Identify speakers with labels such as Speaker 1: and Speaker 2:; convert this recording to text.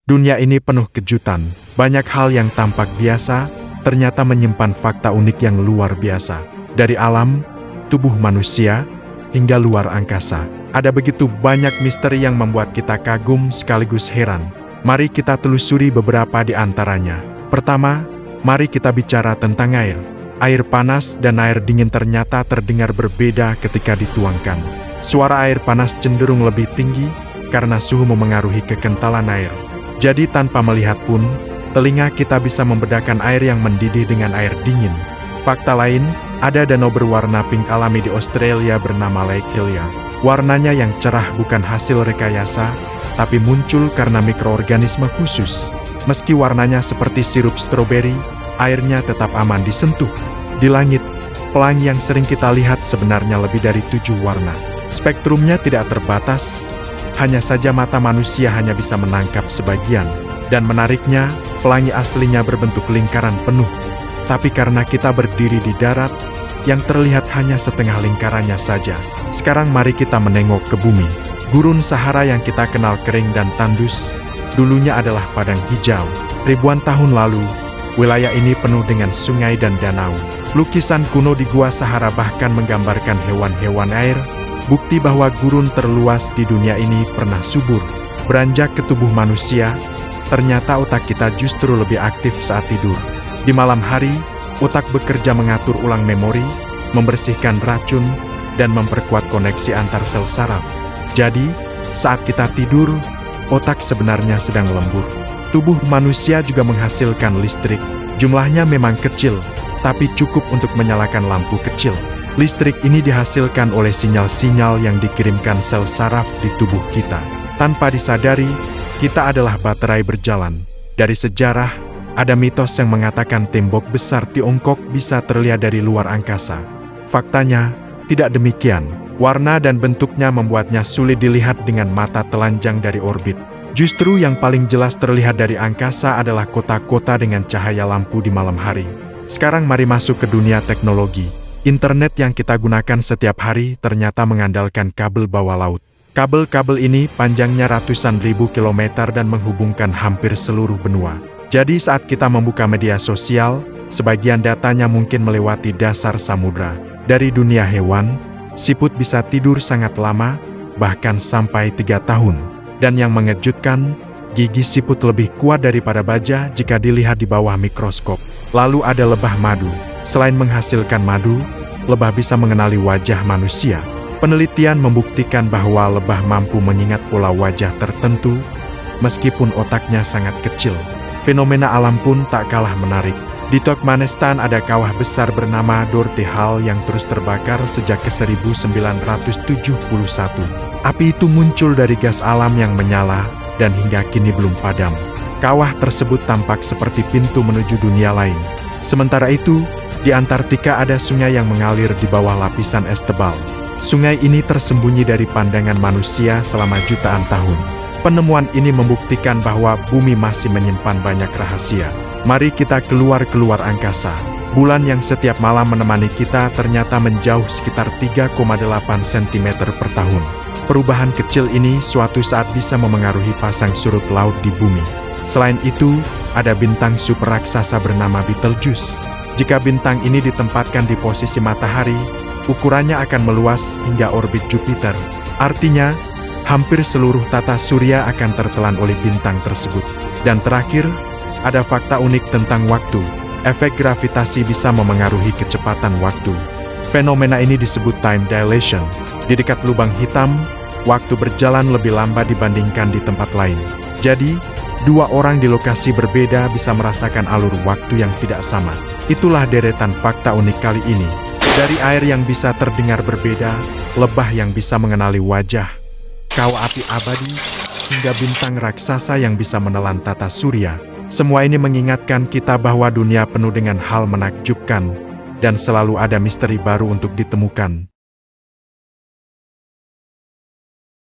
Speaker 1: Dunia ini penuh kejutan. Banyak hal yang tampak biasa, ternyata menyimpan fakta unik yang luar biasa. Dari alam, tubuh manusia, hingga luar angkasa. Ada begitu banyak misteri yang membuat kita kagum sekaligus heran. Mari kita telusuri beberapa di antaranya. Pertama, mari kita bicara tentang air. Air panas dan air dingin ternyata terdengar berbeda ketika dituangkan. Suara air panas cenderung lebih tinggi karena suhu memengaruhi kekentalan air. Jadi tanpa melihat pun, telinga kita bisa membedakan air yang mendidih dengan air dingin. Fakta lain, ada danau berwarna pink alami di Australia bernama Lake Hillier. Warnanya yang cerah bukan hasil rekayasa, tapi muncul karena mikroorganisme khusus. Meski warnanya seperti sirup stroberi, airnya tetap aman disentuh. Di langit, pelangi yang sering kita lihat sebenarnya lebih dari 7 warna. Spektrumnya tidak terbatas, hanya saja mata manusia hanya bisa menangkap sebagian. Dan menariknya, pelangi aslinya berbentuk lingkaran penuh. Tapi karena kita berdiri di darat, yang terlihat hanya setengah lingkarannya saja. Sekarang mari kita menengok ke bumi. Gurun Sahara yang kita kenal kering dan tandus, dulunya adalah padang hijau. Ribuan tahun lalu, wilayah ini penuh dengan sungai dan danau. Lukisan kuno di Gua Sahara bahkan menggambarkan hewan-hewan air, bukti bahwa gurun terluas di dunia ini pernah subur. Beranjak ke tubuh manusia, ternyata otak kita justru lebih aktif saat tidur. Di malam hari, otak bekerja mengatur ulang memori, membersihkan racun, dan memperkuat koneksi antar sel saraf. Jadi, saat kita tidur, otak sebenarnya sedang lembur. Tubuh manusia juga menghasilkan listrik. Jumlahnya memang kecil, tapi cukup untuk menyalakan lampu kecil. Listrik ini dihasilkan oleh sinyal-sinyal yang dikirimkan sel saraf di tubuh kita. Tanpa disadari, kita adalah baterai berjalan. Dari sejarah, ada mitos yang mengatakan tembok besar Tiongkok bisa terlihat dari luar angkasa. Faktanya, tidak demikian. Warna dan bentuknya membuatnya sulit dilihat dengan mata telanjang dari orbit. Justru yang paling jelas terlihat dari angkasa adalah kota-kota dengan cahaya lampu di malam hari. Sekarang mari masuk ke dunia teknologi. Internet yang kita gunakan setiap hari ternyata mengandalkan kabel bawah laut. Kabel-kabel ini panjangnya ratusan ribu kilometer dan menghubungkan hampir seluruh benua. Jadi saat kita membuka media sosial, sebagian datanya mungkin melewati dasar samudra. Dari dunia hewan, siput bisa tidur sangat lama, bahkan sampai 3 tahun. Dan yang mengejutkan, gigi siput lebih kuat daripada baja jika dilihat di bawah mikroskop. Lalu ada lebah madu. Selain menghasilkan madu, lebah bisa mengenali wajah manusia. Penelitian membuktikan bahwa lebah mampu mengingat pola wajah tertentu, meskipun otaknya sangat kecil. Fenomena alam pun tak kalah menarik. Di Turkmenistan ada kawah besar bernama Dorte Hal yang terus terbakar sejak ke 1971. Api itu muncul dari gas alam yang menyala dan hingga kini belum padam. Kawah tersebut tampak seperti pintu menuju dunia lain. Sementara itu, di Antartika ada sungai yang mengalir di bawah lapisan es tebal. Sungai ini tersembunyi dari pandangan manusia selama jutaan tahun. Penemuan ini membuktikan bahwa bumi masih menyimpan banyak rahasia. Mari kita keluar angkasa. Bulan yang setiap malam menemani kita ternyata menjauh sekitar 3,8 cm per tahun. Perubahan kecil ini suatu saat bisa memengaruhi pasang surut laut di bumi. Selain itu, ada bintang super raksasa bernama Betelgeuse. Jika bintang ini ditempatkan di posisi matahari, ukurannya akan meluas hingga orbit Jupiter. Artinya, hampir seluruh tata surya akan tertelan oleh bintang tersebut. Dan terakhir, ada fakta unik tentang waktu. Efek gravitasi bisa memengaruhi kecepatan waktu. Fenomena ini disebut time dilation. Di dekat lubang hitam, waktu berjalan lebih lambat dibandingkan di tempat lain. Jadi, 2 orang di lokasi berbeda bisa merasakan alur waktu yang tidak sama. Itulah deretan fakta unik kali ini. Dari air yang bisa terdengar berbeda, lebah yang bisa mengenali wajah, kawah api abadi, hingga bintang raksasa yang bisa menelan tata surya. Semua ini mengingatkan kita bahwa dunia penuh dengan hal menakjubkan, dan selalu ada misteri baru untuk ditemukan.